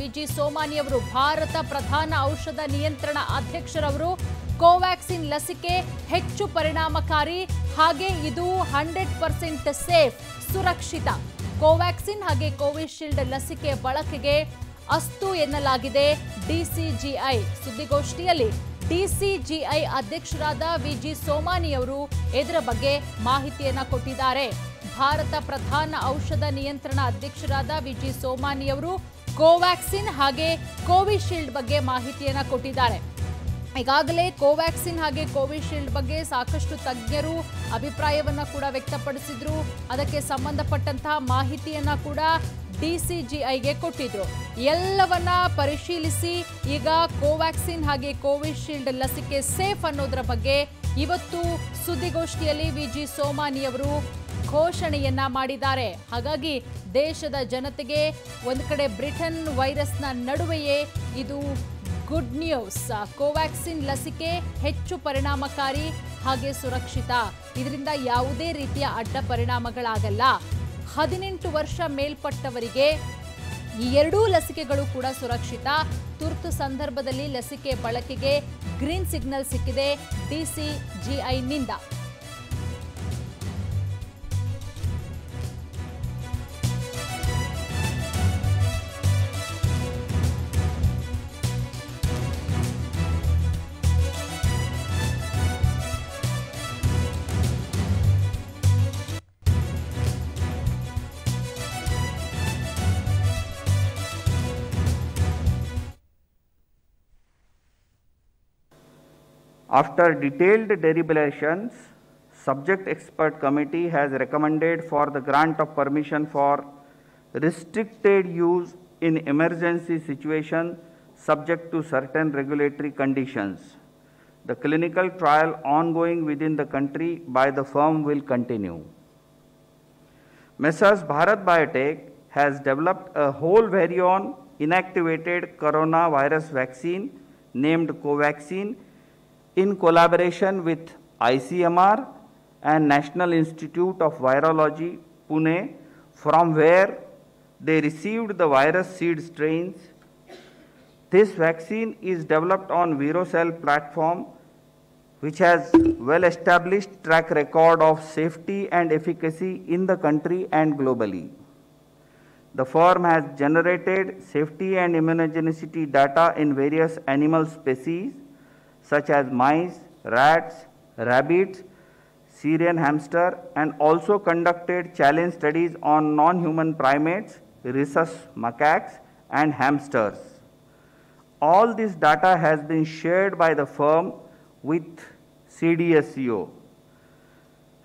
ವಿಜಿ ಸೋಮಾನಿ ಅವರು ಭಾರತ ಪ್ರಧಾನ ಔಷಧ ನಿಯಂತ್ರಣ ಅಧ್ಯಕ್ಷರವರು ಕೋವ್ಯಾಕ್ಸಿನ್ ಲಸಿಕೆ ಹೆಚ್ಚು ಪರಿಣಾಮಕಾರಿ ಹಾಗೆ ಇದು 100% ಸೇಫ್ ಸುರಕ್ಷಿತ ಕೋವ್ಯಾಕ್ಸಿನ್ ಹಾಗೆ ಕೋವಿಶೀಲ್ಡ್ ಲಸಿಕೆ ಬಳಕೆಗೆ ಅಸ್ತು ಎನ್ನಲಾಗಿದೆ ಡಿಸಿಜಿಐ ಸುದ್ದಿಗೋಷ್ಠಿಯಲ್ಲಿ ಡಿಸಿಜಿಐ ಅಧ್ಯಕ್ಷರಾದ ವಿಜಿ ಸೋಮಾನಿ ಅವರು ಇದರ ಬಗ್ಗೆ ಮಾಹಿತಿಯನ್ನ ಕೊಟ್ಟಿದ್ದಾರೆ ಭಾರತ ಪ್ರಧಾನ ಔಷಧ ನಿಯಂತ್ರಣ ಅಧ್ಯಕ್ಷರಾದ ವಿಜಿ ಸೋಮಾನಿ ಅವರು ಕೋವ್ಯಾಕ್ಸಿನ್ ಹಾಗೆ ಕೋವಿಶೀಲ್ಡ್ ಬಗ್ಗೆ ಮಾಹಿತಿಯನ್ನ ಕೊಟ್ಟಿದ್ದಾರೆ ಈಗಾಗಲೇ ಕೋವ್ಯಾಕ್ಸಿನ್ ಹಾಗೆ ಕೋವಿಶೀಲ್ಡ್ ಬಗ್ಗೆ ಸಾಕಷ್ಟು ತಜ್ಞರು ಅಭಿಪ್ರಾಯವನ್ನ ಕೂಡ ವ್ಯಕ್ತಪಡಿಸಿದ್ರು ಅದಕ್ಕೆ ಸಂಬಂಧಪಟ್ಟಂತಹ ಮಾಹಿತಿಯನ್ನ ಕೂಡ ಡಿಸಿಜಿಐಗೆ ಕೊಟ್ಟಿದ್ರು ಎಲ್ಲವನ್ನ ಪರಿಶೀಲಿಸಿ ಈಗ ಕೋವ್ಯಾಕ್ಸಿನ್ ಹಾಗೆ ಕೋವಿಶೀಲ್ಡ್ ಲಸಿಕೆ ಸೇಫ್ ಅನ್ನೋದರ ಬಗ್ಗೆ ಇವತ್ತು ಸುದ್ದಿಗೋಷ್ಠಿಯಲ್ಲಿ ವಿಜಿ ಸೋಮಾನಿ ಅವರು ಘೋಷಣೆಯನ್ನ ಮಾಡಿದ್ದಾರೆ ಹಾಗಾಗಿ ದೇಶದ ಜನತೆಗೆ ಒಂದು ಕಡೆ ಬ್ರಿಟನ್ ವೈರಸ್ನ ನಡುವೆಯೇ ಇದು ಗುಡ್ ನ್ಯೂಸ್ ಕೋವ್ಯಾಕ್ಸಿನ್ ಲಸಿಕೆ ಹೆಚ್ಚು ಪರಿಣಾಮಕಾರಿ ಹಾಗೆ ಸುರಕ್ಷಿತ ಇದರಿಂದ ಯಾವುದೇ ರೀತಿಯ ಅಡ್ಡ ಪರಿಣಾಮಗಳಾಗಲ್ಲ 18 ವರ್ಷ ಮೇಲ್ಪಟ್ಟವರಿಗೆ ಈ ಎರಡೂ ಲಸಿಕೆಗಳು ಕೂಡ ಸುರಕ್ಷಿತ ತುರ್ತು ಸಂದರ್ಭದಲ್ಲಿ ಲಸಿಕೆ ಬಳಕೆಗೆ ಗ್ರೀನ್ ಸಿಗ್ನಲ್ ಸಿಕ್ಕಿದೆ ಡಿಸಿಜಿಐನಿಂದ After detailed deliberations, subject expert committee has recommended for the grant of permission for restricted use in emergency situation subject to certain regulatory conditions. The clinical trial ongoing within the country by the firm will continue. Messrs. Bharat Biotech has developed a whole variant inactivated coronavirus vaccine named Covaxin in collaboration with ICMR and National Institute of Virology, Pune, from where they received the virus seed strains. This vaccine is developed on ViroCell platform, which has well-established track record of safety and efficacy in the country and globally. The firm has generated safety and immunogenicity data in various animal species, such as mice, rats, rabbits, Syrian hamster, and also conducted challenge studies on non-human primates, rhesus macaques, and hamsters. All this data has been shared by the firm with CDSCO.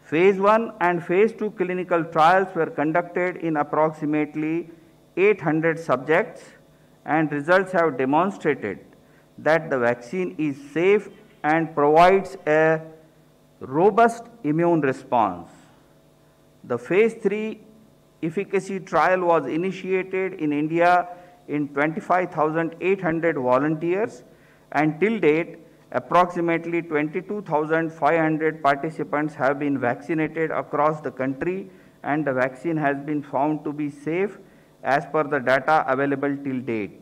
Phase 1 and Phase 2 clinical trials were conducted in approximately 800 subjects, and results have demonstrated that the vaccine is safe and provides a robust immune response. The Phase 3 efficacy trial was initiated in India in 25,800 volunteers, and till date, approximately 22,500 participants have been vaccinated across the country, and the vaccine has been found to be safe as per the data available till date.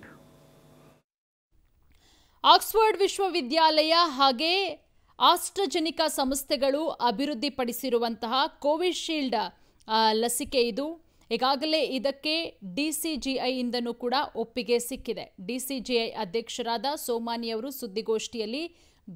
Oxford ವಿಶ್ವವಿದ್ಯಾಲಯ ಹಾಗೆ ಆಸ್ಟ್ರಜೆನಿಕಾ ಸಂಸ್ಥೆಗಳು ಅಭಿವೃದ್ಧಿಪಡಿಸಿರುವಂತಹ Covishield ಲಸಿಕೆ ಇದು ಈಗಾಗಲೇ ಇದಕ್ಕೆ ಡಿಸಿಜಿಐಯಿಂದನೂ ಕೂಡ ಒಪ್ಪಿಗೆ ಸಿಕ್ಕಿದೆ ಡಿಸಿಜಿಐ ಅಧ್ಯಕ್ಷರಾದ ಸೋಮಾನಿ ಅವರು ಸುದ್ದಿಗೋಷ್ಠಿಯಲ್ಲಿ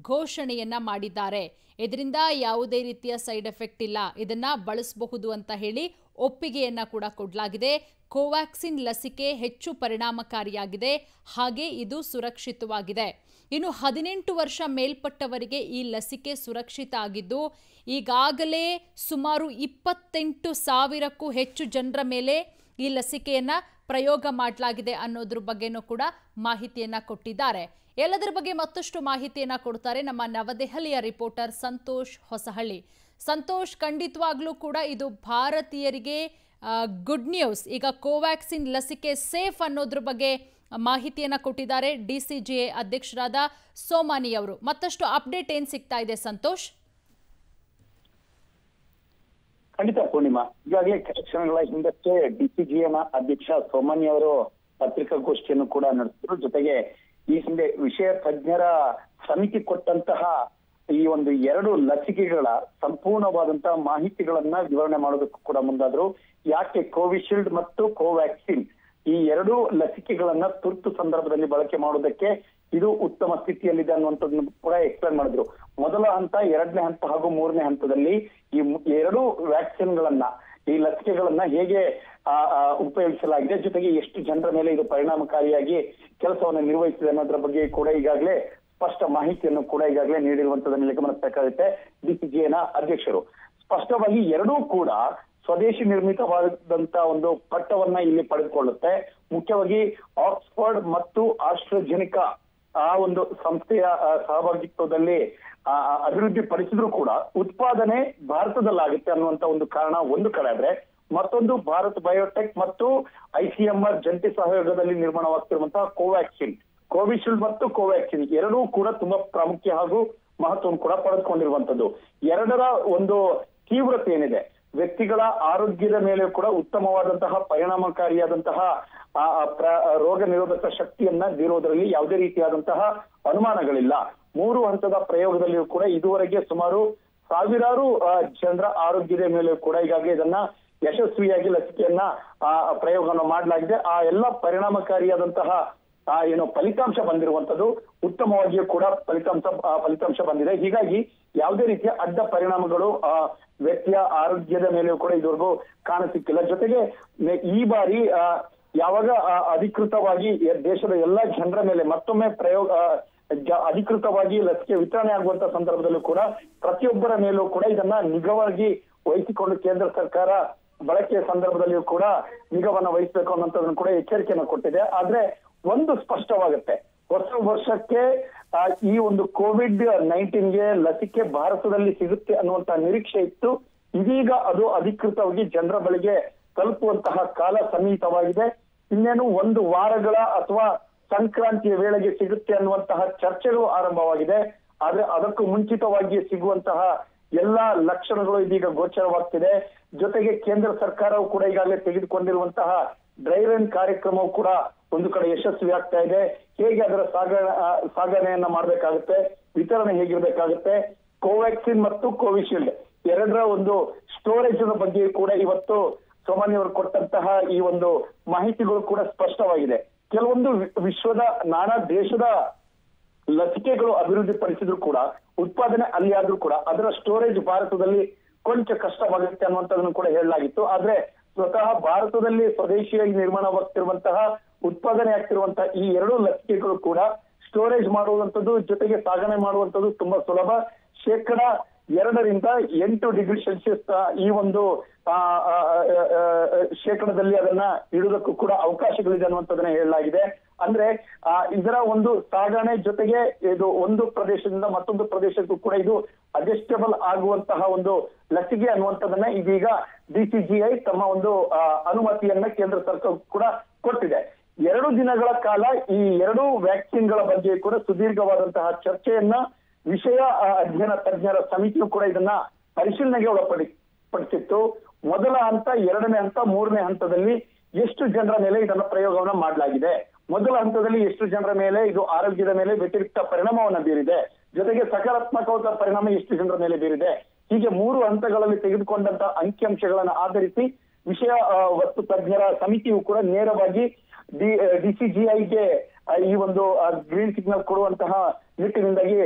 ಘೋಷಣೆಯನ್ನ ಮಾಡಿದ್ದಾರೆ ಇದರಿಂದ ಯಾವುದೇ ರೀತಿಯ ಸೈಡ್ ಎಫೆಕ್ಟ್ ಇಲ್ಲ ಇದನ್ನ ಬಳಸಬಹುದು ಅಂತ ಹೇಳಿ ಒಪ್ಪಿಗೆಯನ್ನ ಕೂಡ ಕೊಡಲಾಗಿದೆ ಕೋವ್ಯಾಕ್ಸಿನ್ ಲಸಿಕೆ ಹೆಚ್ಚು ಪರಿಣಾಮಕಾರಿಯಾಗಿದೆ ಹಾಗೆ ಇದು ಸುರಕ್ಷಿತವಾಗಿದೆ ಇನ್ನು 18 ವರ್ಷ ಮೇಲ್ಪಟ್ಟವರಿಗೆ ಈ ಲಸಿಕೆ ಸುರಕ್ಷಿತ ಆಗಿದ್ದು ಈಗಾಗಲೇ ಸುಮಾರು 28,000ಕ್ಕೂ ಹೆಚ್ಚು ಜನರ ಮೇಲೆ ಈ ಲಸಿಕೆಯನ್ನ ಪ್ರಯೋಗ ಮಾಡಲಾಗಿದೆ ಅನ್ನೋದ್ರ ಬಗ್ಗೆನೂ ಕೂಡ ಮಾಹಿತಿಯನ್ನ ಕೊಟ್ಟಿದ್ದಾರೆ ಎಲ್ಲದರ ಬಗ್ಗೆ ಮತ್ತಷ್ಟು ಮಾಹಿತಿಯನ್ನ ಕೊಡ್ತಾರೆ ನಮ್ಮ ನವದೆಹಲಿಯ ರಿಪೋರ್ಟರ್ ಸಂತೋಷ್ ಹೊಸಹಳ್ಳಿ ಸಂತೋಷ್ ಖಂಡಿತವಾಗ್ಲೂ ಕೂಡ ಇದು ಭಾರತೀಯರಿಗೆ ಗುಡ್ ನ್ಯೂಸ್ ಈಗ ಕೋವ್ಯಾಕ್ಸಿನ್ ಲಸಿಕೆ ಸೇಫ್ ಅನ್ನೋದ್ರ ಬಗ್ಗೆ ಮಾಹಿತಿಯನ್ನ ಕೊಟ್ಟಿದ್ದಾರೆ ಡಿಸಿಜಿಐ ಅಧ್ಯಕ್ಷರಾದ ಸೋಮಾನಿ ಅವರು ಮತ್ತಷ್ಟು ಅಪ್ಡೇಟ್ ಏನು ಸಿಗ್ತಾ ಇದೆ ಸಂತೋಷ್ ಖಂಡಿತ ಪೂರ್ಣಿಮಾ ಈಗಾಗಲೇ ಕ್ಷಣಗಳ ಹಿಂದಷ್ಟೇ ಡಿಸಿಜಿಐನ ಅಧ್ಯಕ್ಷ ಸೋಮಾನಿ ಅವರು ಪತ್ರಿಕಾಗೋಷ್ಠಿಯನ್ನು ಕೂಡ ನಡೆಸಿದ್ರು. ಜೊತೆಗೆ ಈ ಹಿಂದೆ ವಿಷಯ ತಜ್ಞರ ಸಮಿತಿ ಕೊಟ್ಟಂತಹ ಈ ಒಂದು 2 ಲಸಿಕೆಗಳ ಸಂಪೂರ್ಣವಾದಂತಹ ಮಾಹಿತಿಗಳನ್ನ ವಿವರಣೆ ಮಾಡೋದಕ್ಕೂ ಕೂಡ ಮುಂದಾದ್ರು. ಯಾಕೆ ಕೋವಿಶೀಲ್ಡ್ ಮತ್ತು ಕೋವ್ಯಾಕ್ಸಿನ್ ಈ 2 ಲಸಿಕೆಗಳನ್ನ ತುರ್ತು ಸಂದರ್ಭದಲ್ಲಿ ಬಳಕೆ ಮಾಡೋದಕ್ಕೆ ಇದು ಉತ್ತಮ ಸ್ಥಿತಿಯಲ್ಲಿದೆ ಅನ್ನುವಂಥದ್ದನ್ನು ಕೂಡ ಎಕ್ಸ್ಪ್ಲೇನ್ ಮಾಡಿದ್ರು. ಮೊದಲ ಹಂತ, 2ನೇ ಹಂತ ಹಾಗೂ 3ನೇ ಹಂತದಲ್ಲಿ ಈ 2 ವ್ಯಾಕ್ಸಿನ್ಗಳನ್ನ, ಈ ಲಸಿಕೆಗಳನ್ನ ಹೇಗೆ ಉಪಯೋಗಿಸಲಾಗಿದೆ, ಜೊತೆಗೆ ಎಷ್ಟು ಜನರ ಮೇಲೆ ಇದು ಪರಿಣಾಮಕಾರಿಯಾಗಿ ಕೆಲಸವನ್ನು ನಿರ್ವಹಿಸಿದೆ ಅನ್ನೋದ್ರ ಬಗ್ಗೆ ಕೂಡ ಈಗಾಗಲೇ ಸ್ಪಷ್ಟ ಮಾಹಿತಿಯನ್ನು ಕೂಡ ಈಗಾಗಲೇ ನೀಡಿರುವಂತದ ಮೇಲೆ ಗಮನಿಸಬೇಕಾಗುತ್ತೆ. DCGIನ ಅಧ್ಯಕ್ಷರು ಸ್ಪಷ್ಟವಾಗಿ 2 ಕೂಡ ಸ್ವದೇಶಿ ನಿರ್ಮಿತವಾದಂತ ಒಂದು ಪಟ್ಟವನ್ನ ಇಲ್ಲಿ ಪಡೆದುಕೊಳ್ಳುತ್ತೆ. ಮುಖ್ಯವಾಗಿ ಆಕ್ಸ್ಫರ್ಡ್ ಮತ್ತು ಆಸ್ಟ್ರಾಜೆನಿಕಾ ಆ ಒಂದು ಸಂಸ್ಥೆಯ ಸಹಭಾಗಿತ್ವದಲ್ಲಿ ಅಭಿವೃದ್ಧಿ ಪಡಿಸಿದ್ರು ಕೂಡ ಉತ್ಪಾದನೆ ಭಾರತದಲ್ಲಾಗುತ್ತೆ ಅನ್ನುವಂತ ಒಂದು ಕಾರಣ ಒಂದು ಕಡೆ ಆದ್ರೆ, ಮತ್ತೊಂದು ಭಾರತ್ ಬಯೋಟೆಕ್ ಮತ್ತು ICMR ಜಂಟಿ ಸಹಯೋಗದಲ್ಲಿ ನಿರ್ಮಾಣವಾಗ್ತಿರುವಂತಹ ಕೋವ್ಯಾಕ್ಸಿನ್, ಕೋವಿಶೀಲ್ಡ್ ಮತ್ತು ಕೋವ್ಯಾಕ್ಸಿನ್ 2 ಕೂಡ ತುಂಬಾ ಪ್ರಾಮುಖ್ಯ ಹಾಗೂ ಮಹತ್ವವನ್ನು ಕೂಡ ಪಡೆದುಕೊಂಡಿರುವಂತದ್ದು. 2ರ ಒಂದು ತೀವ್ರತೆ ಏನಿದೆ, ವ್ಯಕ್ತಿಗಳ ಆರೋಗ್ಯದ ಮೇಲೆ ಕೂಡ ಉತ್ತಮವಾದಂತಹ ಪರಿಣಾಮಕಾರಿಯಾದಂತಹ ರೋಗ ನಿರೋಧಕ ಶಕ್ತಿಯನ್ನ ಬೀರೋದ್ರಲ್ಲಿ ಯಾವುದೇ ರೀತಿಯಾದಂತಹ ಅನುಮಾನಗಳಿಲ್ಲ. 3 ಹಂತದ ಪ್ರಯೋಗದಲ್ಲಿಯೂ ಕೂಡ ಇದುವರೆಗೆ ಸುಮಾರು ಸಾವಿರಾರು ಜನರ ಆರೋಗ್ಯದ ಮೇಲೆ ಕೂಡ ಈಗಾಗಲೇ ಇದನ್ನ ಯಶಸ್ವಿಯಾಗಿ ಲಸಿಕೆಯನ್ನ ಪ್ರಯೋಗವನ್ನು ಮಾಡಲಾಗಿದೆ. ಆ ಎಲ್ಲ ಪರಿಣಾಮಕಾರಿಯಾದಂತಹ ಏನು ಫಲಿತಾಂಶ ಬಂದಿರುವಂತದ್ದು ಉತ್ತಮವಾಗಿಯೂ ಕೂಡ ಫಲಿತಾಂಶ ಬಂದಿದೆ. ಹೀಗಾಗಿ ಯಾವುದೇ ರೀತಿಯ ಅಡ್ಡ ಪರಿಣಾಮಗಳು ವ್ಯಕ್ತಿಯ ಆರೋಗ್ಯದ ಮೇಲೆಯೂ ಕೂಡ ಇದುವರೆಗೂ ಕಾಣಸಿಕ್ಕಿಲ್ಲ. ಜೊತೆಗೆ ಈ ಬಾರಿ ಯಾವಾಗ ಅಧಿಕೃತವಾಗಿ ದೇಶದ ಎಲ್ಲಾ ಜನರ ಮೇಲೆ ಮತ್ತೊಮ್ಮೆ ಅಧಿಕೃತವಾಗಿ ಲಸಿಕೆ ವಿತರಣೆ ಆಗುವಂತ ಸಂದರ್ಭದಲ್ಲೂ ಕೂಡ ಪ್ರತಿಯೊಬ್ಬರ ಮೇಲೂ ಕೂಡ ಇದನ್ನ ನಿಗವಾಗಿ ವಹಿಸಿಕೊಂಡು ಕೇಂದ್ರ ಸರ್ಕಾರ ಬಳಕೆಯ ಸಂದರ್ಭದಲ್ಲಿಯೂ ಕೂಡ ನಿಗವನ್ನ ವಹಿಸಬೇಕು ಅನ್ನೋಂಥದ್ದನ್ನು ಕೂಡ ಎಚ್ಚರಿಕೆಯನ್ನು ಕೊಟ್ಟಿದೆ. ಆದ್ರೆ ಒಂದು ಸ್ಪಷ್ಟವಾಗುತ್ತೆ, ಹೊಸ ವರ್ಷಕ್ಕೆ ಈ ಒಂದು COVID-19ಗೆ ಲಸಿಕೆ ಭಾರತದಲ್ಲಿ ಸಿಗುತ್ತೆ ಅನ್ನುವಂತಹ ನಿರೀಕ್ಷೆ ಇತ್ತು. ಇದೀಗ ಅದು ಅಧಿಕೃತವಾಗಿ ಜನರ ಬಳಿಗೆ ತಲುಪುವಂತಹ ಕಾಲ ಸನ್ನಿಹಿತವಾಗಿದೆ. ಇನ್ನೇನು 1 ವಾರಗಳ ಅಥವಾ ಸಂಕ್ರಾಂತಿಯ ವೇಳೆಗೆ ಸಿಗುತ್ತೆ ಅನ್ನುವಂತಹ ಚರ್ಚೆಗಳು ಆರಂಭವಾಗಿದೆ. ಆದ್ರೆ ಅದಕ್ಕೂ ಮುಂಚಿತವಾಗಿ ಸಿಗುವಂತಹ ಎಲ್ಲಾ ಲಕ್ಷಣಗಳು ಇದೀಗ ಗೋಚರವಾಗ್ತಿದೆ. ಜೊತೆಗೆ ಕೇಂದ್ರ ಸರ್ಕಾರವು ಕೂಡ ಈಗಾಗಲೇ ತೆಗೆದುಕೊಂಡಿರುವಂತಹ ಡ್ರೈ ರನ್ ಕಾರ್ಯಕ್ರಮವು ಕೂಡ ಒಂದು ಕಡೆ ಯಶಸ್ವಿ ಆಗ್ತಾ ಇದೆ. ಹೇಗೆ ಅದರ ಸಾಗಣೆಯನ್ನ ಮಾಡಬೇಕಾಗುತ್ತೆ, ವಿತರಣೆ ಹೇಗಿರ್ಬೇಕಾಗುತ್ತೆ, ಕೋವ್ಯಾಕ್ಸಿನ್ ಮತ್ತು ಕೋವಿಶೀಲ್ಡ್ 2ರ ಒಂದು ಸ್ಟೋರೇಜ್ ಬಗ್ಗೆ ಕೂಡ ಇವತ್ತು ಸೋಮಾನಿಯವರು ಕೊಟ್ಟಂತಹ ಈ ಒಂದು ಮಾಹಿತಿಗಳು ಕೂಡ ಸ್ಪಷ್ಟವಾಗಿದೆ. ಕೆಲವೊಂದು ವಿಶ್ವದ ನಾನಾ ದೇಶದ ಲಸಿಕೆಗಳು ಅಭಿವೃದ್ಧಿ ಪಡಿಸಿದ್ರು ಕೂಡ, ಉತ್ಪಾದನೆ ಅಲ್ಲಿ ಆದ್ರೂ ಕೂಡ ಅದರ ಸ್ಟೋರೇಜ್ ಭಾರತದಲ್ಲಿ ಕೊಂಚ ಕಷ್ಟವಾಗುತ್ತೆ ಅನ್ನುವಂಥದ್ದನ್ನು ಕೂಡ ಹೇಳಲಾಗಿತ್ತು. ಆದ್ರೆ ಸ್ವತಃ ಭಾರತದಲ್ಲಿ ಸ್ವದೇಶಿಯಾಗಿ ನಿರ್ಮಾಣವಾಗ್ತಿರುವಂತಹ ಉತ್ಪಾದನೆ ಆಗ್ತಿರುವಂತಹ ಈ 2 ಲಸಿಕೆಗಳು ಕೂಡ ಸ್ಟೋರೇಜ್ ಮಾಡುವಂಥದ್ದು ಜೊತೆಗೆ ಸಾಗಣೆ ಮಾಡುವಂಥದ್ದು ತುಂಬಾ ಸುಲಭ. 2% 8 ಡಿಗ್ರಿ ಸೆಲ್ಸಿಯಸ್ ಈ ಒಂದು ಶೇಕಡದಲ್ಲಿ ಅದನ್ನ ಇಡುವುದಕ್ಕೂ ಕೂಡ ಅವಕಾಶಗಳಿದೆ ಅನ್ನುವಂಥದ್ದನ್ನ ಹೇಳಲಾಗಿದೆ. ಅಂದ್ರೆ ಇದರ ಒಂದು ಸಾಗಣೆ ಜೊತೆಗೆ ಇದು ಒಂದು ಪ್ರದೇಶದಿಂದ ಮತ್ತೊಂದು ಪ್ರದೇಶಕ್ಕೂ ಕೂಡ ಇದು ಅಡ್ಜಸ್ಟಬಲ್ ಆಗುವಂತಹ ಒಂದು ಲಸಿಕೆ ಅನ್ನುವಂಥದ್ದನ್ನ ಇದೀಗ DCGI ತಮ್ಮ ಒಂದು ಅನುಮತಿಯನ್ನ ಕೇಂದ್ರ ಸರ್ಕಾರ ಕೂಡ ಕೊಟ್ಟಿದೆ. 2 ದಿನಗಳ ಕಾಲ ಈ 2 ವ್ಯಾಕ್ಸಿನ್ಗಳ ಬಗ್ಗೆ ಕೂಡ ಸುದೀರ್ಘವಾದಂತಹ ಚರ್ಚೆಯನ್ನ ವಿಷಯ ಅಧ್ಯಯನ ತಜ್ಞರ ಸಮಿತಿಯು ಕೂಡ ಇದನ್ನ ಪರಿಶೀಲನೆಗೆ ಒಳಪಡಿಸಿತ್ತು. ಮೊದಲ ಹಂತ, 2ನೇ ಹಂತ, 3ನೇ ಹಂತದಲ್ಲಿ ಎಷ್ಟು ಜನರ ಮೇಲೆ ಇದನ್ನ ಪ್ರಯೋಗವನ್ನ ಮಾಡಲಾಗಿದೆ, ಮೊದಲ ಹಂತದಲ್ಲಿ ಎಷ್ಟು ಜನರ ಮೇಲೆ ಇದು ಆರೋಗ್ಯದ ಮೇಲೆ ವ್ಯತಿರಿಕ್ತ ಪರಿಣಾಮವನ್ನ ಬೀರಿದೆ, ಜೊತೆಗೆ ಸಕಾರಾತ್ಮಕವಾದ ಪರಿಣಾಮ ಎಷ್ಟು ಜನರ ಮೇಲೆ ಬೀರಿದೆ, ಹೀಗೆ 3 ಹಂತಗಳಲ್ಲಿ ತೆಗೆದುಕೊಂಡಂತ ಅಂಕಿಅಂಶಗಳನ್ನ ಆಧರಿಸಿ ವಿಷಯ ವಸ್ತು ತಜ್ಞರ ಸಮಿತಿಯು ಕೂಡ ನೇರವಾಗಿ DCGIಗೆ ಈ ಒಂದು ಗ್ರೀನ್ ಸಿಗ್ನಲ್ ಕೊಡುವಂತಹ ನಿಟ್ಟಿನಿಂದಾಗಿ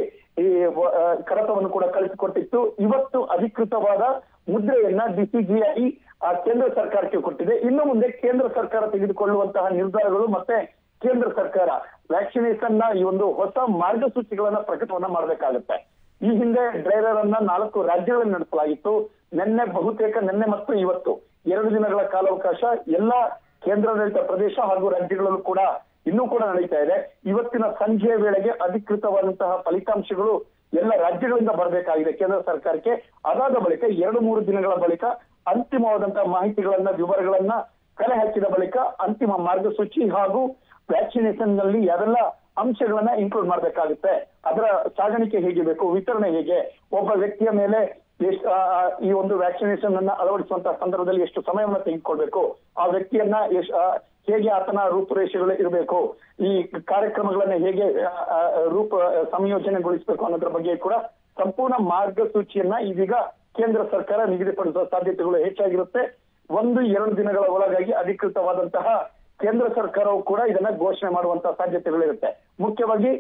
ಈ ಕಡತವನ್ನು ಕೂಡ ಕಳಿಸಿಕೊಟ್ಟಿತ್ತು. ಇವತ್ತು ಅಧಿಕೃತವಾದ ಮುದ್ರೆಯನ್ನ DCGI ಕೇಂದ್ರ ಸರ್ಕಾರಕ್ಕೆ ಕೊಟ್ಟಿದೆ. ಇನ್ನು ಮುಂದೆ ಕೇಂದ್ರ ಸರ್ಕಾರ ತೆಗೆದುಕೊಳ್ಳುವಂತಹ ನಿರ್ಧಾರಗಳು ಮತ್ತೆ ಕೇಂದ್ರ ಸರ್ಕಾರ ವ್ಯಾಕ್ಸಿನೇಷನ್ ನ ಈ ಒಂದು ಹೊಸ ಮಾರ್ಗಸೂಚಿಗಳನ್ನ ಪ್ರಕಟವನ್ನ ಮಾಡಬೇಕಾಗುತ್ತೆ. ಈ ಹಿಂದೆ ಡ್ರೈ ರನ್ ಅನ್ನ 4 ರಾಜ್ಯಗಳಲ್ಲಿ ನಡೆಸಲಾಗಿತ್ತು. ನಿನ್ನೆ ಮತ್ತು ಇವತ್ತು 2 ದಿನಗಳ ಕಾಲಾವಕಾಶ ಎಲ್ಲಾ ಕೇಂದ್ರಾಡಳಿತ ಪ್ರದೇಶ ಹಾಗೂ ರಾಜ್ಯಗಳಲ್ಲೂ ಕೂಡ ಇನ್ನೂ ಕೂಡ ನಡೀತಾ ಇದೆ. ಇವತ್ತಿನ ಸಂಜೆಯ ವೇಳೆಗೆ ಅಧಿಕೃತವಾದಂತಹ ಫಲಿತಾಂಶಗಳು ಎಲ್ಲ ರಾಜ್ಯಗಳಿಂದ ಬರಬೇಕಾಗಿದೆ ಕೇಂದ್ರ ಸರ್ಕಾರಕ್ಕೆ. ಅದಾದ ಬಳಿಕ 2-3 ದಿನಗಳ ಬಳಿಕ ಅಂತಿಮವಾದಂತಹ ಮಾಹಿತಿಗಳನ್ನ, ವಿವರಗಳನ್ನ ಕಲೆ ಹಾಕಿದ ಬಳಿಕ ಅಂತಿಮ ಮಾರ್ಗಸೂಚಿ ಹಾಗೂ ವ್ಯಾಕ್ಸಿನೇಷನ್ ನಲ್ಲಿ ಯಾವೆಲ್ಲ ಅಂಶಗಳನ್ನ ಇನ್ಕ್ಲೂಡ್ ಮಾಡಬೇಕಾಗುತ್ತೆ, ಅದರ ಸಾಗಾಣಿಕೆ ಹೇಗಿರಬೇಕು, ವಿತರಣೆ ಹೇಗೆ, ಒಬ್ಬ ವ್ಯಕ್ತಿಯ ಮೇಲೆ ಈ ಒಂದು ವ್ಯಾಕ್ಸಿನೇಷನ್ ಅನ್ನ ಅಳವಡಿಸುವಂತಹ ಸಂದರ್ಭದಲ್ಲಿ ಎಷ್ಟು ಸಮಯವನ್ನು ತೆಗೆದುಕೊಳ್ಬೇಕು, ಆ ವ್ಯಕ್ತಿಯನ್ನ ಹೇಗೆ ಆತನ ರೂಪುರೇಷೆಗಳು ಇರಬೇಕು, ಈ ಕಾರ್ಯಕ್ರಮಗಳನ್ನ ಹೇಗೆ ಸಂಯೋಜನೆಗೊಳಿಸಬೇಕು ಅನ್ನೋದ್ರ ಬಗ್ಗೆ ಕೂಡ ಸಂಪೂರ್ಣ ಮಾರ್ಗಸೂಚಿಯನ್ನ ಇದೀಗ ಕೇಂದ್ರ ಸರ್ಕಾರ ನಿಗದಿಪಡಿಸುವ ಸಾಧ್ಯತೆಗಳು ಹೆಚ್ಚಾಗಿರುತ್ತೆ. 1-2 ದಿನಗಳ ಒಳಗಾಗಿ ಅಧಿಕೃತವಾದಂತಹ ಕೇಂದ್ರ ಸರ್ಕಾರವು ಕೂಡ ಇದನ್ನ ಘೋಷಣೆ ಮಾಡುವಂತಹ ಸಾಧ್ಯತೆಗಳಿರುತ್ತೆ. ಮುಖ್ಯವಾಗಿ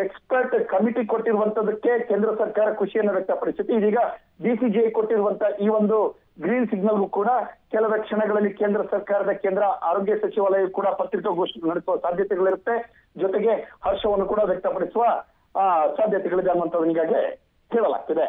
ಎಕ್ಸ್ಪರ್ಟ್ ಕಮಿಟಿ ಕೊಟ್ಟಿರುವಂತದಕ್ಕೆ ಕೇಂದ್ರ ಸರ್ಕಾರ ಖುಷಿಯನ್ನು ವ್ಯಕ್ತಪಡಿಸುತ್ತೆ. ಇದೀಗ DCGI ಕೊಟ್ಟಿರುವಂತಹ ಈ ಒಂದು ಗ್ರೀನ್ ಸಿಗ್ನಲ್ಗೂ ಕೂಡ ಕೆಲವೇ ಕ್ಷಣಗಳಲ್ಲಿ ಕೇಂದ್ರ ಸರ್ಕಾರದ ಕೇಂದ್ರ ಆರೋಗ್ಯ ಸಚಿವಾಲಯ ಕೂಡ ಪತ್ರಿಕಾಗೋಷ್ಠಿ ನಡೆಸುವ ಸಾಧ್ಯತೆಗಳಿರುತ್ತೆ. ಜೊತೆಗೆ ಹರ್ಷವನ್ನು ಕೂಡ ವ್ಯಕ್ತಪಡಿಸುವ ಸಾಧ್ಯತೆಗಳಿದೆ ಅನ್ನುವಂಥದ್ದು ಈಗಾಗಲೇ ಹೇಳಲಾಗ್ತಿದೆ.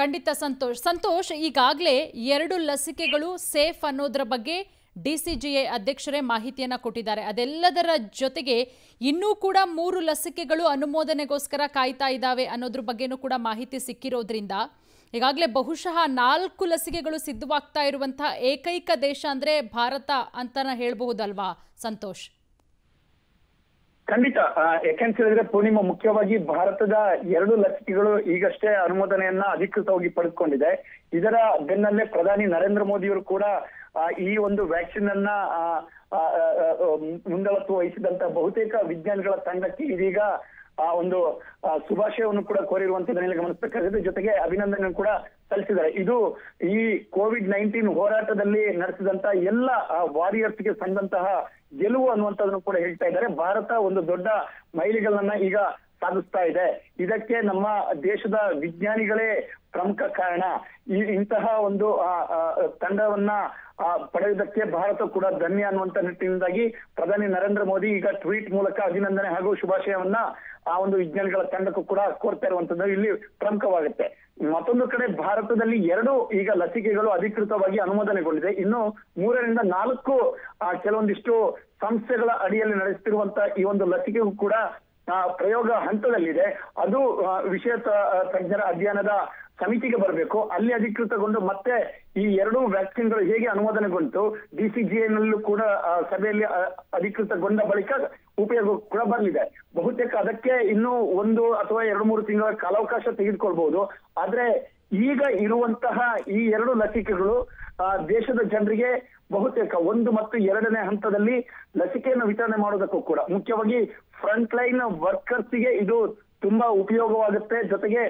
ಖಂಡಿತ ಸಂತೋಷ್, ಈಗಾಗಲೇ 2 ಲಸಿಕೆಗಳು ಸೇಫ್ ಅನ್ನೋದ್ರ ಬಗ್ಗೆ DCGI ಅಧ್ಯಕ್ಷರೇ ಮಾಹಿತಿಯನ್ನ ಕೊಟ್ಟಿದ್ದಾರೆ. ಅದೆಲ್ಲದರ ಜೊತೆಗೆ ಇನ್ನೂ ಕೂಡ 3 ಲಸಿಕೆಗಳು ಅನುಮೋದನೆಗೋಸ್ಕರ ಕಾಯ್ತಾ ಇದ್ದಾವೆ ಅನ್ನೋದ್ರ ಬಗ್ಗೆನೂ ಕೂಡ ಮಾಹಿತಿ ಸಿಕ್ಕಿರೋದ್ರಿಂದ ಈಗಾಗಲೇ ಬಹುಶಃ 4 ಲಸಿಕೆಗಳು ಸಿದ್ಧವಾಗ್ತಾ ಇರುವಂತಹ ಏಕೈಕ ದೇಶ ಅಂದ್ರೆ ಭಾರತ ಅಂತಾನೆ ಹೇಳಬಹುದಲ್ವಾ ಸಂತೋಷ್? ಖಂಡಿತ. ಯಾಕೆಂತ ಹೇಳಿದ್ರೆ ಪೂರ್ಣಿಮಾ, ಮುಖ್ಯವಾಗಿ ಭಾರತದ 2 ಲಸಿಕೆಗಳು ಈಗಷ್ಟೇ ಅನುಮೋದನೆಯನ್ನ ಅಧಿಕೃತವಾಗಿ ಪಡೆದುಕೊಂಡಿದೆ. ಇದರ ಬೆನ್ನಲ್ಲೇ ಪ್ರಧಾನಿ ನರೇಂದ್ರ ಮೋದಿಯವರು ಕೂಡ ಈ ಒಂದು ವ್ಯಾಕ್ಸಿನ್ ಅನ್ನ ಮುಂದಾಳತ್ವ ವಹಿಸಿದಂತ ಬಹುತೇಕ ವಿಜ್ಞಾನಿಗಳ ತಂಡಕ್ಕೆ ಇದೀಗ ಒಂದು ಶುಭಾಶಯವನ್ನು ಕೂಡ ಕೋರಿರುವಂತದನ್ನೆಲ್ಲ ಗಮನಿಸಬೇಕಾಗಿದೆ. ಜೊತೆಗೆ ಅಭಿನಂದನೆ ಕೂಡ ಸಲ್ಲಿಸಿದ್ದಾರೆ. ಇದು ಈ COVID-19 ಹೋರಾಟದಲ್ಲಿ ನಡೆಸಿದಂತ ಎಲ್ಲ ವಾರಿಯರ್ಸ್ಗೆ ಸಂದಂತಹ ಗೆಲುವು ಅನ್ನುವಂಥದ್ದನ್ನು ಕೂಡ ಹೇಳ್ತಾ ಇದ್ದಾರೆ. ಭಾರತ ಒಂದು ದೊಡ್ಡ ಮೈಲಿಗಲ್ಲನ್ನ ಈಗ ಸಾಧಿಸ್ತಾ ಇದೆ. ಇದಕ್ಕೆ ನಮ್ಮ ದೇಶದ ವಿಜ್ಞಾನಿಗಳೇ ಪ್ರಮುಖ ಕಾರಣ. ಇಂತಹ ಒಂದು ತಂಡವನ್ನ ಪಡೆಯುವುದಕ್ಕೆ ಭಾರತ ಕೂಡ ಧನ್ಯ ಅನ್ನುವಂತ ನಿಟ್ಟಿನಿಂದಾಗಿ ಪ್ರಧಾನಿ ನರೇಂದ್ರ ಮೋದಿ ಈಗ ಟ್ವೀಟ್ ಮೂಲಕ ಅಭಿನಂದನೆ ಹಾಗೂ ಶುಭಾಶಯವನ್ನ ಆ ಒಂದು ವಿಜ್ಞಾನಿಗಳ ತಂಡಕ್ಕೂ ಕೂಡ ಕೋರ್ತಾ ಇರುವಂತದ್ದು ಇಲ್ಲಿ ಪ್ರಮುಖವಾಗುತ್ತೆ. ಮತ್ತೊಂದು ಕಡೆ ಭಾರತದಲ್ಲಿ 2 ಈಗ ಲಸಿಕೆಗಳು ಅಧಿಕೃತವಾಗಿ ಅನುಮೋದನೆಗೊಂಡಿದೆ. ಇನ್ನು 3ರಿಂದ 4 ಕೆಲವೊಂದಿಷ್ಟು ಸಂಸ್ಥೆಗಳ ಅಡಿಯಲ್ಲಿ ನಡೆಸುತ್ತಿರುವಂತ ಈ ಒಂದು ಲಸಿಕೆಗೂ ಕೂಡ ಪ್ರಯೋಗ ಹಂತದಲ್ಲಿದೆ. ಅದು ವಿಷಯ ತಜ್ಞರ ಅಧ್ಯಯನದ ಸಮಿತಿಗೆ ಬರಬೇಕು. ಅಲ್ಲಿ ಅಧಿಕೃತಗೊಂಡು ಮತ್ತೆ ಈ 2 ವ್ಯಾಕ್ಸಿನ್ಗಳು ಹೇಗೆ ಅನುಮೋದನೆಗೊಂಡು DCGI ನಲ್ಲೂ ಕೂಡ ಸಭೆಯಲ್ಲಿ ಅಧಿಕೃತಗೊಂಡ ಬಳಿಕ ಉಪಯೋಗ ಕೂಡ ಬರಲಿದೆ. ಬಹುತೇಕ ಅದಕ್ಕೆ ಇನ್ನೂ 1 ಅಥವಾ 2-3 ತಿಂಗಳ ಕಾಲಾವಕಾಶ ತೆಗೆದುಕೊಳ್ಬಹುದು. ಆದ್ರೆ ಈಗ ಇರುವಂತಹ ಈ 2 ಲಸಿಕೆಗಳು ದೇಶದ ಜನರಿಗೆ ಬಹುತೇಕ 1 ಮತ್ತು 2ನೇ ಹಂತದಲ್ಲಿ ಲಸಿಕೆಯನ್ನು ವಿತರಣೆ ಮಾಡೋದಕ್ಕೂ ಕೂಡ ಮುಖ್ಯವಾಗಿ ಫ್ರಂಟ್ ಲೈನ್ ವರ್ಕರ್ಸ್ಗೆ ಇದು ತುಂಬಾ ಉಪಯೋಗವಾಗುತ್ತೆ. ಜೊತೆಗೆ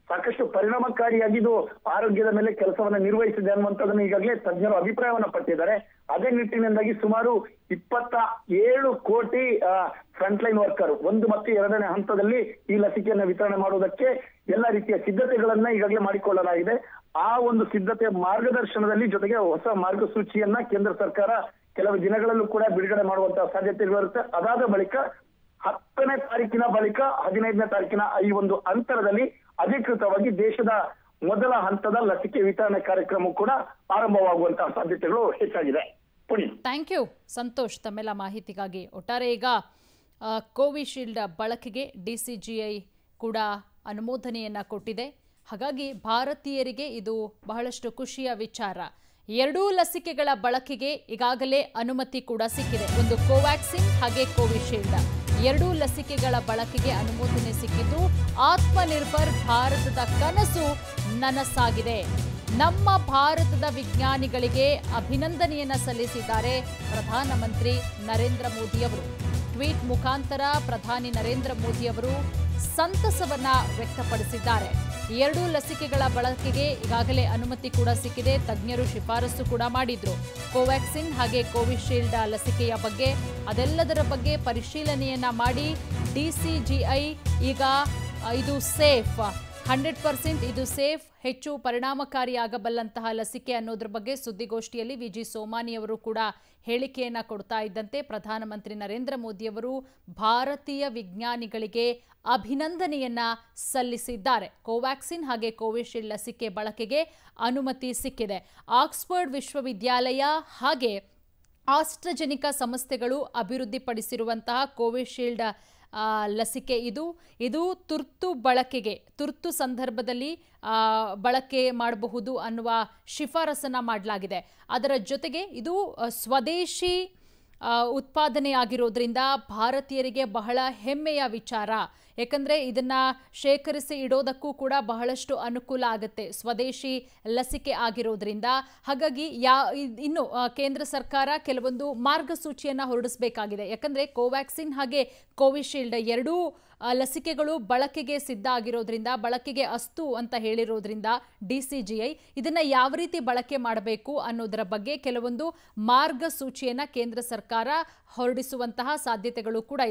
ಸಾಕಷ್ಟು ಪರಿಣಾಮಕಾರಿಯಾಗಿ ಇದು ಆರೋಗ್ಯದ ಮೇಲೆ ಕೆಲಸವನ್ನ ನಿರ್ವಹಿಸಿದೆ ಅನ್ನುವಂಥದ್ದನ್ನು ಈಗಾಗಲೇ ತಜ್ಞರು ಅಭಿಪ್ರಾಯವನ್ನ ಪಟ್ಟಿದ್ದಾರೆ. ಅದೇ ನಿಟ್ಟಿನಿಂದಾಗಿ ಸುಮಾರು 27 ಕೋಟಿ ಫ್ರಂಟ್ ಲೈನ್ ವರ್ಕರ್ 1 ಮತ್ತು 2ನೇ ಹಂತದಲ್ಲಿ ಈ ಲಸಿಕೆಯನ್ನು ವಿತರಣೆ ಮಾಡುವುದಕ್ಕೆ ಎಲ್ಲ ರೀತಿಯ ಸಿದ್ಧತೆಗಳನ್ನ ಈಗಾಗಲೇ ಮಾಡಿಕೊಳ್ಳಲಾಗಿದೆ. ಆ ಒಂದು ಸಿದ್ಧತೆಯ ಮಾರ್ಗದರ್ಶನದಲ್ಲಿ ಜೊತೆಗೆ ಹೊಸ ಮಾರ್ಗಸೂಚಿಯನ್ನ ಕೇಂದ್ರ ಸರ್ಕಾರ ಕೆಲವು ದಿನಗಳಲ್ಲೂ ಕೂಡ ಬಿಡುಗಡೆ ಮಾಡುವಂತಹ ಸಾಧ್ಯತೆಗಳಿರುತ್ತೆ. ಅದಾದ ಬಳಿಕ 10ನೇ ತಾರೀಕಿನ ಬಳಿಕ 15ನೇ ತಾರೀಕಿನ ಈ ಒಂದು ಅಂತರದಲ್ಲಿ ಅಧಿಕೃತವಾಗಿ ದೇಶದ ಮೊದಲ ಹಂತದ ಲಸಿಕೆ ವಿತರಣೆ ಕಾರ್ಯಕ್ರಮ ಕೂಡ ಆರಂಭವಾಗುವಂತಹ ಸಾಧ್ಯತೆಗಳು ಹೆಚ್ಚಾಗಿದೆ. ಥ್ಯಾಂಕ್ ಯು ಸಂತೋಷ್ ತಮ್ಮೆಲ್ಲ ಮಾಹಿತಿಗಾಗಿ. ಒಟ್ಟಾರೆ ಈಗ ಕೋವಿಶೀಲ್ಡ್ ಬಳಕೆಗೆ DCGI ಕೂಡ ಅನುಮೋದನೆಯನ್ನ ಕೊಟ್ಟಿದೆ. ಹಾಗಾಗಿ ಭಾರತೀಯರಿಗೆ ಇದು ಬಹಳಷ್ಟು ಖುಷಿಯ ವಿಚಾರ. 2 ಲಸಿಕೆಗಳ ಬಳಕೆಗೆ ಈಗಾಗಲೇ ಅನುಮತಿ ಕೂಡ ಸಿಕ್ಕಿದೆ. ಒಂದು ಕೋವ್ಯಾಕ್ಸಿನ್ ಹಾಗೆ ಕೋವಿಶೀಲ್ಡ್ 2 ಲಸಿಕೆಗಳ ಬಳಕೆಗೆ ಅನುಮೋದನೆ ಸಿಕ್ಕಿದ್ದು ಆತ್ಮನಿರ್ಭರ್ ಭಾರತದ ಕನಸು ನನಸಾಗಿದೆ. ನಮ್ಮ ಭಾರತದ ವಿಜ್ಞಾನಿಗಳಿಗೆ ಅಭಿನಂದನೆಯನ್ನ ಸಲ್ಲಿಸಿದ್ದಾರೆ ಪ್ರಧಾನಮಂತ್ರಿ ನರೇಂದ್ರ ಮೋದಿ ಅವರು. ಟ್ವೀಟ್ ಮುಖಾಂತರ ಪ್ರಧಾನಿ ನರೇಂದ್ರ ಮೋದಿ ಅವರು ಸಂತಸವನ್ನ ವ್ಯಕ್ತಪಡಿಸಿದ್ದಾರೆ. 2 ಲಸಿಕೆಗಳ ಬಳಕೆಗೆ ಈಗಾಗಲೇ ಅನುಮತಿ ಕೂಡ ಸಿಕ್ಕಿದೆ. ತಜ್ಞರು ಶಿಫಾರಸು ಕೂಡ ಮಾಡಿದ್ರು ಕೋವ್ಯಾಕ್ಸಿನ್ ಹಾಗೆ ಕೋವಿಶೀಲ್ಡ್ ಲಸಿಕೆಯ ಬಗ್ಗೆ. ಅದೆಲ್ಲದರ ಬಗ್ಗೆ ಪರಿಶೀಲನೆಯನ್ನ ಮಾಡಿ DCGI ಈಗ ಇದು ಸೇಫ್ 100% ಇದು ಸೇಫ್, ಹೆಚ್ಚು ಪರಿಣಾಮಕಾರಿಯಾಗಬಲ್ಲಂತಹ ಲಸಿಕೆ ಅನ್ನೋದ್ರ ಬಗ್ಗೆ ಸುದ್ದಿಗೋಷ್ಠಿಯಲ್ಲಿ VG ಸೋಮಾನಿ ಅವರು ಕೂಡ ಹೇಳಿಕೆಯನ್ನ ಕೊಡ್ತಾ ಇದ್ದಂತೆ ಪ್ರಧಾನಮಂತ್ರಿ ನರೇಂದ್ರ ಮೋದಿ ಅವರು ಭಾರತೀಯ ವಿಜ್ಞಾನಿಗಳಿಗೆ ಅಭಿನಂದನೆಯನ್ನ ಸಲ್ಲಿಸಿದ್ದಾರೆ. ಕೋವ್ಯಾಕ್ಸಿನ್ ಹಾಗೆ ಕೋವಿಶೀಲ್ಡ್ ಲಸಿಕೆ ಬಳಕೆಗೆ ಅನುಮತಿ ಸಿಕ್ಕಿದೆ. ಆಕ್ಸ್ಫರ್ಡ್ ವಿಶ್ವವಿದ್ಯಾಲಯ ಹಾಗೆ ಆಸ್ಟ್ರಜೆನಿಕಾ ಸಂಸ್ಥೆಗಳು ಅಭಿವೃದ್ಧಿಪಡಿಸಿರುವಂತಹ ಕೋವಿಶೀಲ್ಡ್ ಲಸಿಕೆ ಇದು ತುರ್ತು ಸಂದರ್ಭದಲ್ಲಿ ಬಳಕೆ ಮಾಡಬಹುದು ಅನ್ನುವ ಶಿಫಾರಸನ್ನ ಮಾಡಲಾಗಿದೆ. ಅದರ ಜೊತೆಗೆ ಇದು ಸ್ವದೇಶಿ ಉತ್ಪಾದನೆಯಾಗಿರೋದ್ರಿಂದ ಭಾರತೀಯರಿಗೆ ಬಹಳ ಹೆಮ್ಮೆಯ ವಿಚಾರ. ಯಾಕಂದರೆ ಇದನ್ನು ಶೇಖರಿಸಿ ಇಡೋದಕ್ಕೂ ಕೂಡ ಬಹಳಷ್ಟು ಅನುಕೂಲ ಆಗುತ್ತೆ, ಸ್ವದೇಶಿ ಲಸಿಕೆ ಆಗಿರೋದ್ರಿಂದ. ಹಾಗಾಗಿ ಇನ್ನು ಕೇಂದ್ರ ಸರ್ಕಾರ ಕೆಲವೊಂದು ಮಾರ್ಗಸೂಚಿಯನ್ನು ಹೊರಡಿಸಬೇಕಾಗಿದೆ. ಯಾಕಂದರೆ ಕೋವ್ಯಾಕ್ಸಿನ್ ಹಾಗೆ ಕೋವಿಶೀಲ್ಡ್ ಎರಡೂ ಲಸಿಕೆಗಳು ಬಳಕೆಗೆ ಸಿದ್ಧ ಆಗಿರೋದ್ರಿಂದ, ಬಳಕೆಗೆ ಅಸ್ತು ಅಂತ ಹೇಳಿರೋದ್ರಿಂದ DCGI ಇದನ್ನ ಯಾವ ರೀತಿ ಬಳಕೆ ಮಾಡಬೇಕು ಅನ್ನೋದರ ಬಗ್ಗೆ ಕೆಲವೊಂದು ಮಾರ್ಗಸೂಚಿಯನ್ನ ಕೇಂದ್ರ ಸರ್ಕಾರ ಹೊರಡಿಸುವಂತಹ ಸಾಧ್ಯತೆಗಳು ಕೂಡ